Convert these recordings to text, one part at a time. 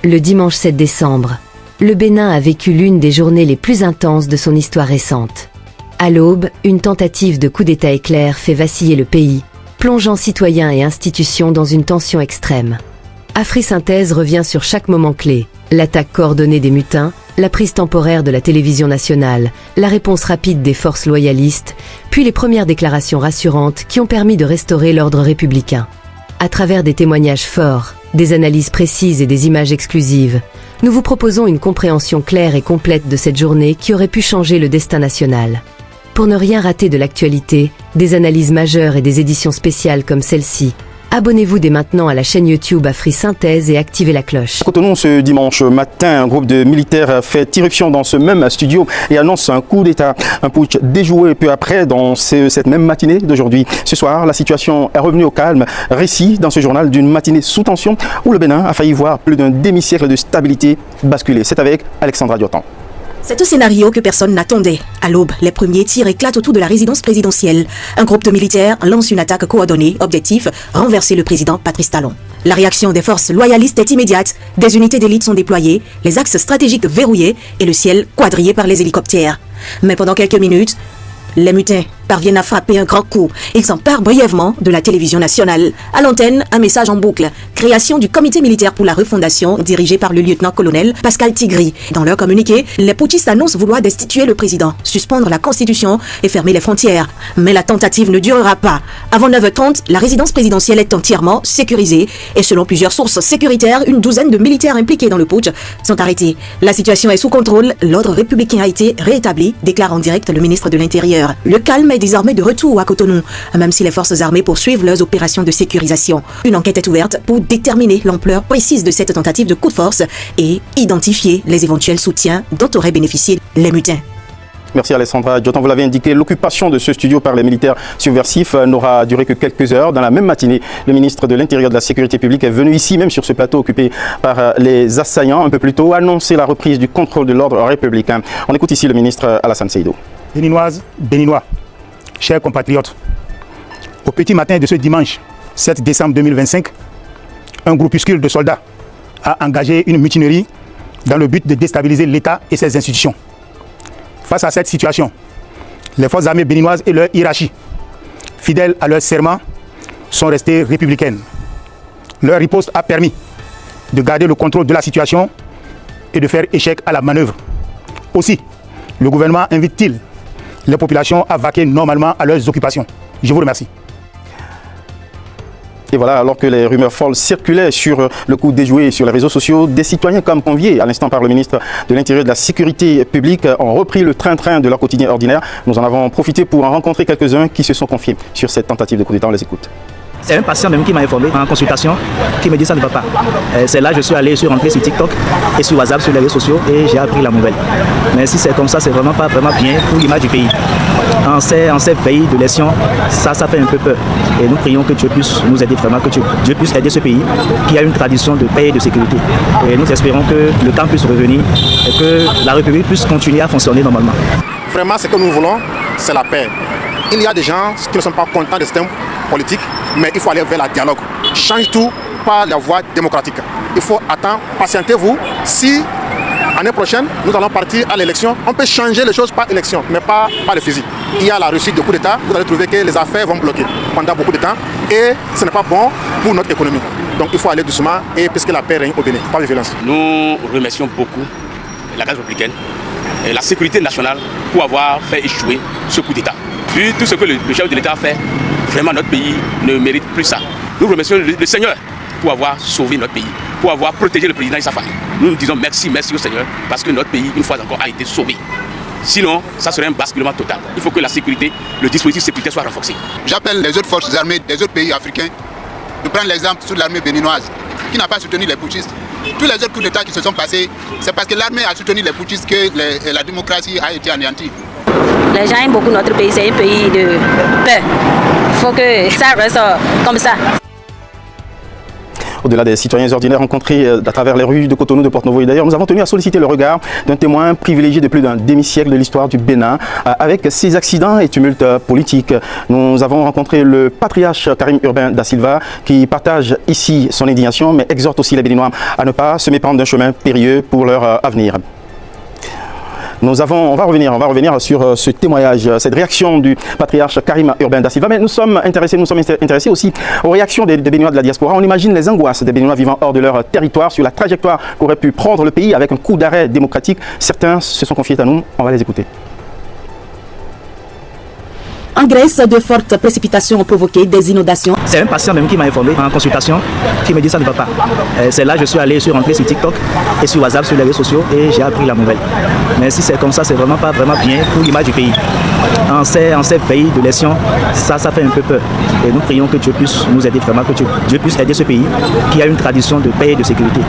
Le dimanche 7 décembre, le Bénin a vécu l'une des journées les plus intenses de son histoire récente. À l'aube, une tentative de coup d'État éclair fait vaciller le pays, plongeant citoyens et institutions dans une tension extrême. Afri-Synthèse revient sur chaque moment clé: l'attaque coordonnée des mutins, la prise temporaire de la télévision nationale, la réponse rapide des forces loyalistes, puis les premières déclarations rassurantes qui ont permis de restaurer l'ordre républicain. À travers des témoignages forts, des analyses précises et des images exclusives, nous vous proposons une compréhension claire et complète de cette journée qui aurait pu changer le destin national. Pour ne rien rater de l'actualité, des analyses majeures et des éditions spéciales comme celle-ci, abonnez-vous dès maintenant à la chaîne YouTube Afri-Synthèse et activez la cloche. À Cotonou, ce dimanche matin, un groupe de militaires fait irruption dans ce même studio et annonce un coup d'État. Un putsch déjoué peu après dans cette même matinée d'aujourd'hui. Ce soir, la situation est revenue au calme. Récit dans ce journal d'une matinée sous tension où le Bénin a failli voir plus d'un demi-siècle de stabilité basculer. C'est avec Alexandra Diotan. C'est un scénario que personne n'attendait. À l'aube, les premiers tirs éclatent autour de la résidence présidentielle. Un groupe de militaires lance une attaque coordonnée, objectif, renverser le président Patrice Talon. La réaction des forces loyalistes est immédiate. Des unités d'élite sont déployées, les axes stratégiques verrouillés et le ciel quadrillé par les hélicoptères. Mais pendant quelques minutes, les mutins parviennent à frapper un grand coup. Ils s'emparent brièvement de la télévision nationale. À l'antenne, un message en boucle. Création du comité militaire pour la refondation dirigé par le lieutenant-colonel Pascal Tigri. Dans leur communiqué, les putschistes annoncent vouloir destituer le président, suspendre la constitution et fermer les frontières. Mais la tentative ne durera pas. Avant 9h30, la résidence présidentielle est entièrement sécurisée. Et selon plusieurs sources sécuritaires, une douzaine de militaires impliqués dans le putsch sont arrêtés. La situation est sous contrôle. L'ordre républicain a été rétabli, déclare en direct le ministre de l'Intérieur. Le calme est désormais de retour à Cotonou, même si les forces armées poursuivent leurs opérations de sécurisation. Une enquête est ouverte pour déterminer l'ampleur précise de cette tentative de coup de force et identifier les éventuels soutiens dont auraient bénéficié les mutins. Merci Alessandra Diotan, vous l'avez indiqué, l'occupation de ce studio par les militaires subversifs n'aura duré que quelques heures. Dans la même matinée, le ministre de l'Intérieur et de la Sécurité publique est venu ici, même sur ce plateau occupé par les assaillants, un peu plus tôt, annoncer la reprise du contrôle de l'ordre républicain. On écoute ici le ministre Alassane Seydou. Béninoises, Béninois, chers compatriotes, au petit matin de ce dimanche 7 décembre 2025, un groupuscule de soldats a engagé une mutinerie dans le but de déstabiliser l'État et ses institutions. Face à cette situation, les forces armées béninoises et leur hiérarchie, fidèles à leur serment, sont restées républicaines. Leur riposte a permis de garder le contrôle de la situation et de faire échec à la manœuvre. Aussi, le gouvernement invite-t-il les populations à vaquer normalement à leurs occupations. Je vous remercie. Et voilà, alors que les rumeurs folles circulaient sur le coup déjoué sur les réseaux sociaux, des citoyens comme conviés à l'instant par le ministre de l'Intérieur et de la Sécurité publique ont repris le train-train de leur quotidien ordinaire. Nous en avons profité pour en rencontrer quelques-uns qui se sont confiés sur cette tentative de coup d'État. On les écoute. C'est un patient même qui m'a informé en consultation, qui me dit ça ne va pas. C'est là que je suis rentré sur TikTok et sur WhatsApp, sur les réseaux sociaux, et j'ai appris la nouvelle. Mais si c'est comme ça, c'est vraiment pas vraiment bien pour l'image du pays. En ces pays de l'élection, ça fait un peu peur. Et nous prions que Dieu puisse nous aider vraiment, que Dieu puisse aider ce pays qui a une tradition de paix et de sécurité. Et nous espérons que le temps puisse revenir et que la République puisse continuer à fonctionner normalement. Vraiment, ce que nous voulons, c'est la paix. Il y a des gens qui ne sont pas contents de ce système politique, mais il faut aller vers le dialogue. Change tout par la voie démocratique. Il faut attendre, patientez-vous. Si l'année prochaine, nous allons partir à l'élection, on peut changer les choses par élection, mais pas par le fusil. Il y a la réussite de coup d'État, vous allez trouver que les affaires vont bloquer pendant beaucoup de temps et ce n'est pas bon pour notre économie. Donc il faut aller doucement et puisque la paix règne au Bénin, pas de violence. Nous remercions beaucoup la garde républicaine et la sécurité nationale pour avoir fait échouer ce coup d'État. Vu tout ce que le chef de l'État a fait, vraiment notre pays ne mérite plus ça. Nous remercions le Seigneur pour avoir sauvé notre pays, pour avoir protégé le président et sa famille. Nous nous disons merci au Seigneur parce que notre pays, une fois encore, a été sauvé. Sinon, ça serait un basculement total. Il faut que la sécurité, le dispositif sécuritaire soit renforcé. J'appelle les autres forces armées des autres pays africains de prendre l'exemple sur l'armée béninoise qui n'a pas soutenu les putschistes. Tous les autres coups d'État qui se sont passés, c'est parce que l'armée a soutenu les putschistes que la démocratie a été anéantie. Les gens aiment beaucoup notre pays, c'est un pays de paix. Il faut que ça reste comme ça. Au-delà des citoyens ordinaires rencontrés à travers les rues de Cotonou, de Porto-Novo et d'ailleurs, nous avons tenu à solliciter le regard d'un témoin privilégié de plus d'un demi-siècle de l'histoire du Bénin avec ses accidents et tumultes politiques. Nous avons rencontré le patriarche Karim Urbain da Silva qui partage ici son indignation mais exhorte aussi les Béninois à ne pas se méprendre d'un chemin périlleux pour leur avenir. On va revenir sur ce témoignage, cette réaction du patriarche Karim Urbain da Silva. Mais nous sommes intéressés aussi aux réactions des Béninois de la diaspora. On imagine les angoisses des Béninois vivant hors de leur territoire sur la trajectoire qu'aurait pu prendre le pays avec un coup d'arrêt démocratique. Certains se sont confiés à nous. On va les écouter. En Grèce, de fortes précipitations ont provoqué des inondations. C'est un patient même qui m'a informé en consultation, qui me dit ça ne va pas. C'est là que je suis allé rentrer sur TikTok et sur WhatsApp, sur les réseaux sociaux et j'ai appris la nouvelle. Mais si c'est comme ça, c'est vraiment pas vraiment bien pour l'image du pays. En ces pays de l'élection, ça fait un peu peur. Et nous prions que Dieu puisse nous aider vraiment, que Dieu puisse aider ce pays qui a une tradition de paix et de sécurité.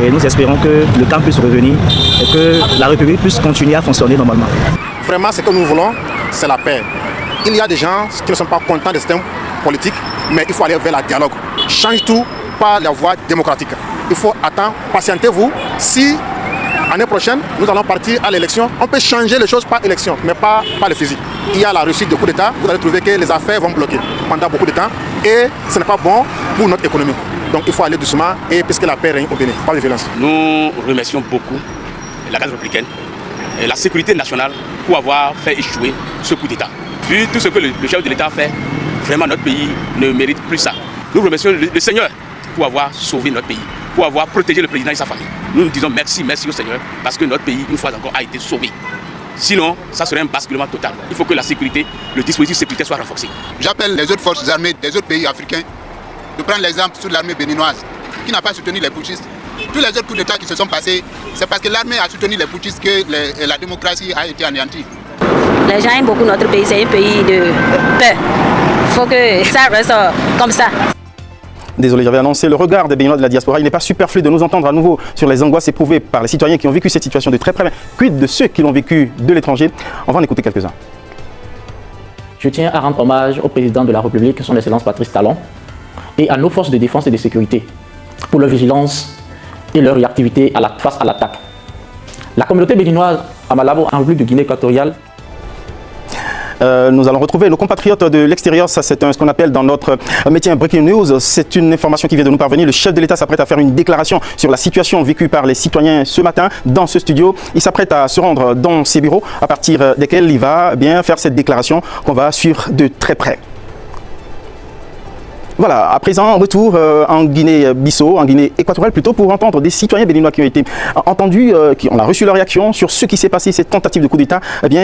Et nous espérons que le temps puisse revenir et que la République puisse continuer à fonctionner normalement. Vraiment, ce que nous voulons, c'est la paix. Il y a des gens qui ne sont pas contents des systèmes politiques, mais il faut aller vers le dialogue. Change tout par la voie démocratique. Il faut attendre, patientez-vous. Si l'année prochaine, nous allons partir à l'élection, on peut changer les choses par élection, mais pas par le physique. Il y a la réussite de coup d'État, vous allez trouver que les affaires vont bloquer pendant beaucoup de temps et ce n'est pas bon pour notre économie. Donc il faut aller doucement et puisque la paix règne au Bénin, pas de violence. Nous remercions beaucoup la garde républicaine et la sécurité nationale pour avoir fait échouer ce coup d'État. Vu tout ce que le chef de l'État a fait, vraiment notre pays ne mérite plus ça. Nous remercions le Seigneur pour avoir sauvé notre pays, pour avoir protégé le président et sa famille. Nous nous disons merci au Seigneur parce que notre pays, une fois encore, a été sauvé. Sinon, ça serait un basculement total. Il faut que la sécurité, le dispositif sécuritaire soit renforcé. J'appelle les autres forces armées des autres pays africains de prendre l'exemple sur l'armée béninoise qui n'a pas soutenu les putschistes. Tous les autres coups d'État qui se sont passés, c'est parce que l'armée a soutenu les putschistes que la démocratie a été anéantie. Les gens aiment beaucoup notre pays, c'est un pays de paix. Il faut que ça reste comme ça. Désolé, j'avais annoncé le regard des Béninois de la diaspora. Il n'est pas superflu de nous entendre à nouveau sur les angoisses éprouvées par les citoyens qui ont vécu cette situation de très près. Quid de ceux qui l'ont vécu de l'étranger? On va en écouter quelques-uns. Je tiens à rendre hommage au président de la République, son Excellence Patrice Talon, et à nos forces de défense et de sécurité pour leur vigilance et leur réactivité face à l'attaque. La communauté béninoise à Malabo, en République de Guinée équatoriale, nous allons retrouver nos compatriotes de l'extérieur. Ça, c'est ce qu'on appelle dans notre métier un breaking news. C'est une information qui vient de nous parvenir. Le chef de l'État s'apprête à faire une déclaration sur la situation vécue par les citoyens ce matin dans ce studio. Il s'apprête à se rendre dans ses bureaux à partir desquels il va bien faire cette déclaration qu'on va suivre de très près. Voilà, à présent, retour en Guinée-Bissau, en Guinée équatoriale plutôt, pour entendre des citoyens béninois qui ont été entendus, on a reçu leur réaction sur ce qui s'est passé, cette tentative de coup d'État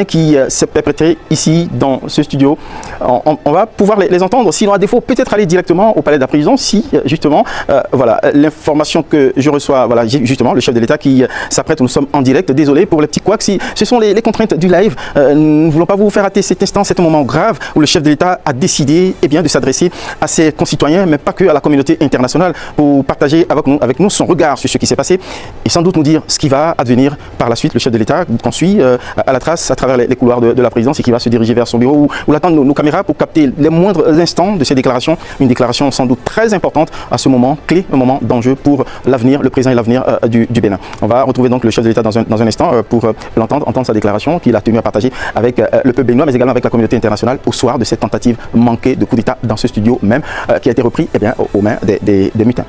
qui s'est perpétrée ici dans ce studio. On va pouvoir les entendre, sinon à défaut peut-être aller directement au palais de la prison si justement, voilà, l'information que je reçois, voilà, justement, le chef de l'État qui s'apprête, nous sommes en direct, désolé pour les petits couacs, si ce sont les contraintes du live, nous ne voulons pas vous faire rater cet instant, c'est un moment grave où le chef de l'État a décidé de s'adresser à ses citoyens, mais pas que à la communauté internationale, pour partager avec nous son regard sur ce qui s'est passé et sans doute nous dire ce qui va advenir par la suite. Le chef de l'État qu'on suit à la trace à travers les couloirs de la présidence et qui va se diriger vers son bureau où l'attendent nos caméras pour capter les moindres instants de ces déclarations. Une déclaration sans doute très importante à ce moment clé, un moment d'enjeu pour l'avenir, le présent et l'avenir du Bénin. On va retrouver donc le chef de l'État dans un instant pour entendre sa déclaration qu'il a tenu à partager avec le peuple béninois, mais également avec la communauté internationale au soir de cette tentative manquée de coup d'État dans ce studio même qui a été repris aux mains des mutins.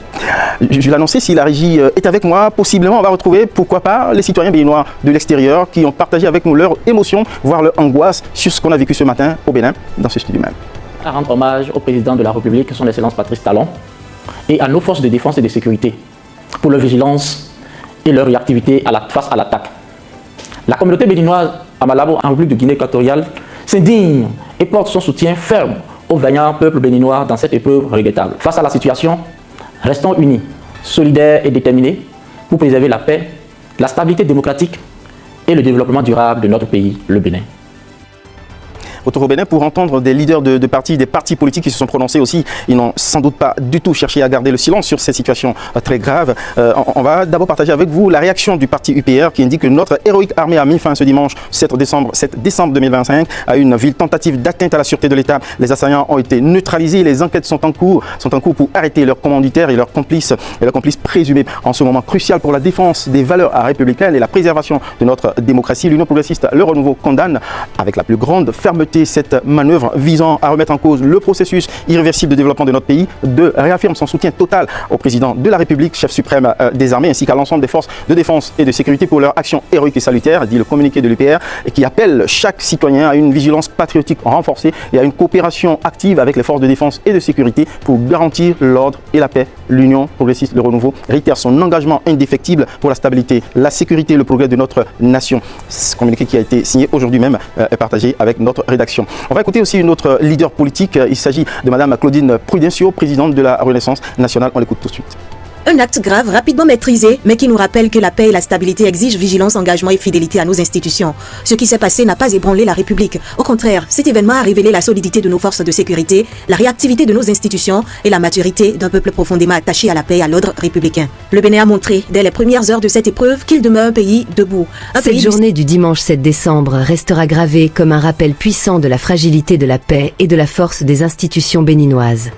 Je vais l'annoncer, si la régie est avec moi, possiblement on va retrouver, pourquoi pas, les citoyens béninois de l'extérieur qui ont partagé avec nous leurs émotions, voire leur angoisse sur ce qu'on a vécu ce matin au Bénin, dans ce studio même. À rendre hommage au président de la République, son Excellence Patrice Talon, et à nos forces de défense et de sécurité pour leur vigilance et leur réactivité face à l'attaque. La communauté béninoise à Malabo, en République de Guinée équatoriale, s'indigne et porte son soutien ferme au vaillant peuple béninois dans cette épreuve regrettable. Face à la situation, restons unis, solidaires et déterminés pour préserver la paix, la stabilité démocratique et le développement durable de notre pays, le Bénin. retour au Bénin pour entendre des leaders de partis, des partis politiques qui se sont prononcés aussi. Ils n'ont sans doute pas du tout cherché à garder le silence sur cette situation très grave. On va d'abord partager avec vous la réaction du parti UPR qui indique que notre héroïque armée a mis fin ce dimanche 7 décembre 2025 à une ville tentative d'atteinte à la sûreté de l'État. Les assaillants ont été neutralisés. Les enquêtes sont en cours pour arrêter leurs commanditaires et leurs complices présumés. En ce moment crucial pour la défense des valeurs républicaines et la préservation de notre démocratie, l'Union progressiste Le Renouveau condamne avec la plus grande fermeté cette manœuvre visant à remettre en cause le processus irréversible de développement de notre pays, réaffirme son soutien total au président de la République, chef suprême des armées, ainsi qu'à l'ensemble des forces de défense et de sécurité pour leur action héroïque et salutaire, dit le communiqué de l'UPR, et qui appelle chaque citoyen à une vigilance patriotique renforcée et à une coopération active avec les forces de défense et de sécurité pour garantir l'ordre et la paix. L'Union progressiste Le Renouveau réitère son engagement indéfectible pour la stabilité, la sécurité et le progrès de notre nation. Ce communiqué qui a été signé aujourd'hui même est partagé avec notre rédaction. On va écouter aussi une autre leader politique. Il s'agit de Madame Claudine Prudencio, présidente de la Renaissance nationale. On l'écoute tout de suite. Un acte grave, rapidement maîtrisé, mais qui nous rappelle que la paix et la stabilité exigent vigilance, engagement et fidélité à nos institutions. Ce qui s'est passé n'a pas ébranlé la République. Au contraire, cet événement a révélé la solidité de nos forces de sécurité, la réactivité de nos institutions et la maturité d'un peuple profondément attaché à la paix et à l'ordre républicain. Le Bénin a montré, dès les premières heures de cette épreuve, qu'il demeure un pays debout. Cette journée du dimanche 7 décembre restera gravée comme un rappel puissant de la fragilité de la paix et de la force des institutions béninoises.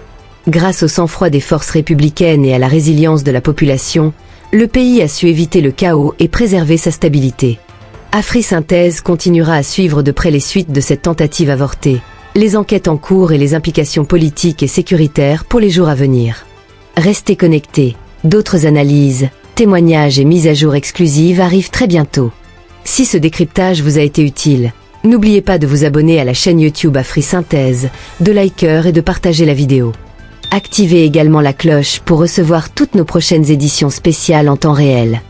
Grâce au sang-froid des forces républicaines et à la résilience de la population, le pays a su éviter le chaos et préserver sa stabilité. AfriSynthèse continuera à suivre de près les suites de cette tentative avortée, les enquêtes en cours et les implications politiques et sécuritaires pour les jours à venir. Restez connectés, d'autres analyses, témoignages et mises à jour exclusives arrivent très bientôt. Si ce décryptage vous a été utile, n'oubliez pas de vous abonner à la chaîne YouTube AfriSynthèse, de liker et de partager la vidéo. Activez également la cloche pour recevoir toutes nos prochaines éditions spéciales en temps réel.